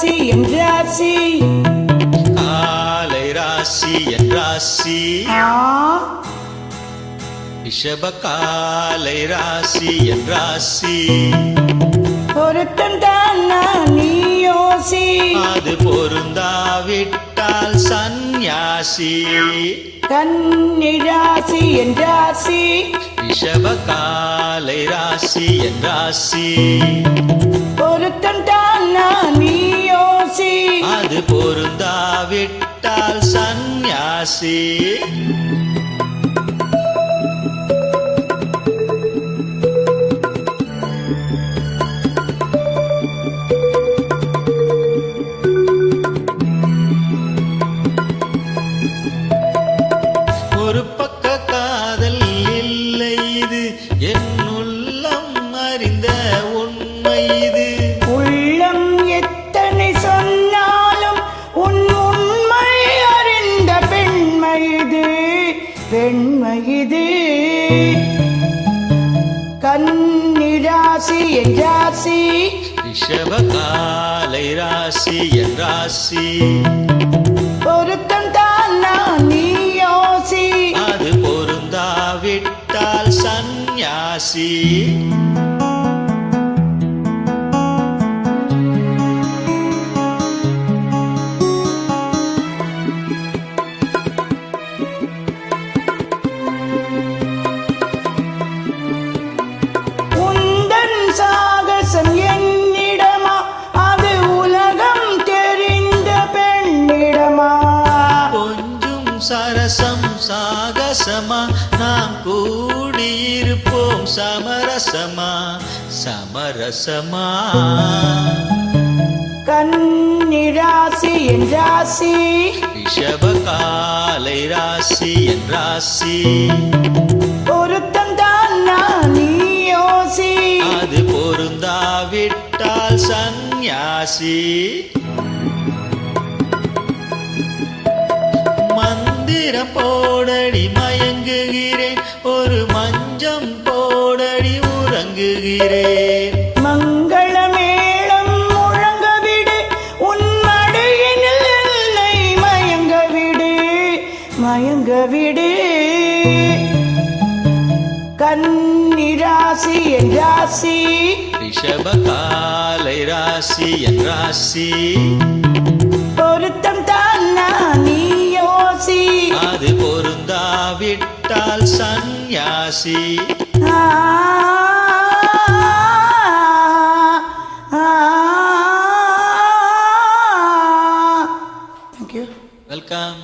ராசி என் ராசி காலை ராசி என் ராசி ரிஷப காலை ராசி என் ராசி பொருத்தம் தான் நீ யோசி அது பொருந்தாவிட்டால் சந்நியாசி கன்னி ராசி என் ராசி ரிஷப காலை ராசி என் ராசி பொருத்தம் தான் நீ யோசி அது பொருந்தாவிட்டால் சந்நியாசி ஒரு பக்க காதல் இல்லை இது என் உள்ளம் அறிந்த உண்மை இது உள்ளம் எத்தனை சொன்னாலும் உன் உண்மை அறிந்த பெண்மை இது பெண்மை இது கன்னி ராசி என் ராசி ரிஷப காலை ராசி என் ராசி பொருத்தம் தான் நீ யோசி அது பொருந்தாவிட்டால் சந்நியாசி உந்தன் சாகசம் என்னிடமா அது உலகம் தெரிந்த பெண்ணிடமா கொஞ்சம் சரசம் சாகசமா நாம் கூடியிருப்போம் சமரசமா சமரசமா கன்னி ராசி என் ராசி ரிஷப காலை ராசி என் ராசி பொருத்தம் தான் நீ யோசி அது பொருந்தாவிட்டால் சந்நியாசி மந்திரம் போடடி மயங்குகிறேன் ஒரு மஞ்சம் போடடி உறங்குகிறேன் மங்கள மேளம் முழங்க விடு உன் மடியினில் என்னை மயங்க விடு மயங்க விடு கன்னி ராசி என் ராசி ரிஷப காலை ராசி என் ராசி பொருத்தம் தான் நீ யோசி அது பொருந்தாவிட்டால் சந்நியாசி Thank you. வெல்கம்.